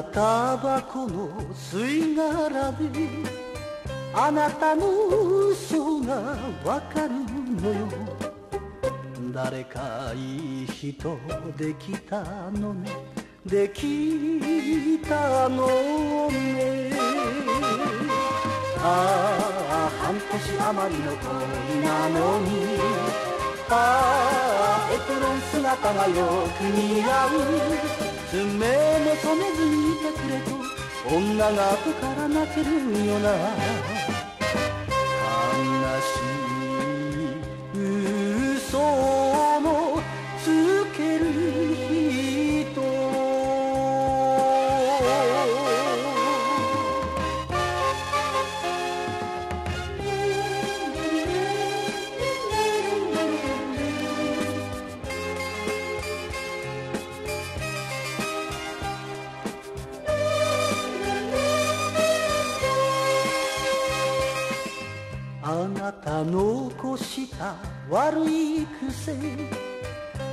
タバコの吸い殻であなたの嘘がわかるのよ。誰かいい人できたのね、できたのね。ああ半年余りの恋なのに、ああエプロン姿がよく似合う。爪も染めずにいてくれと女が後から泣けるよな。悲しい嘘のつける人、あなたの起こした悪い癖、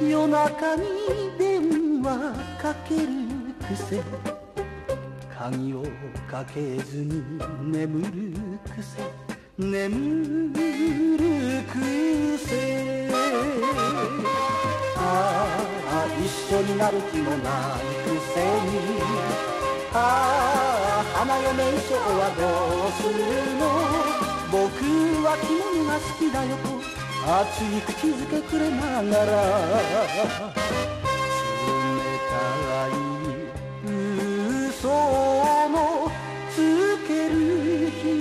夜中に電話かける癖、鍵をかけずに眠る癖、眠る癖。ああ一緒になる気もないくせに、ああ花嫁衣装はどうするの。僕は着物が好きだよと熱い口づけくれながら、冷たい嘘のつける人。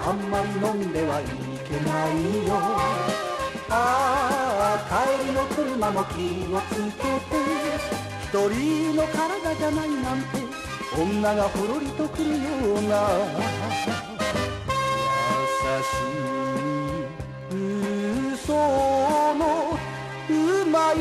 あんまり飲んではいけないよ。ああ帰りの車も気をつけて、一人の体じゃないなんて女がほろりとくるような。優しい嘘のうまい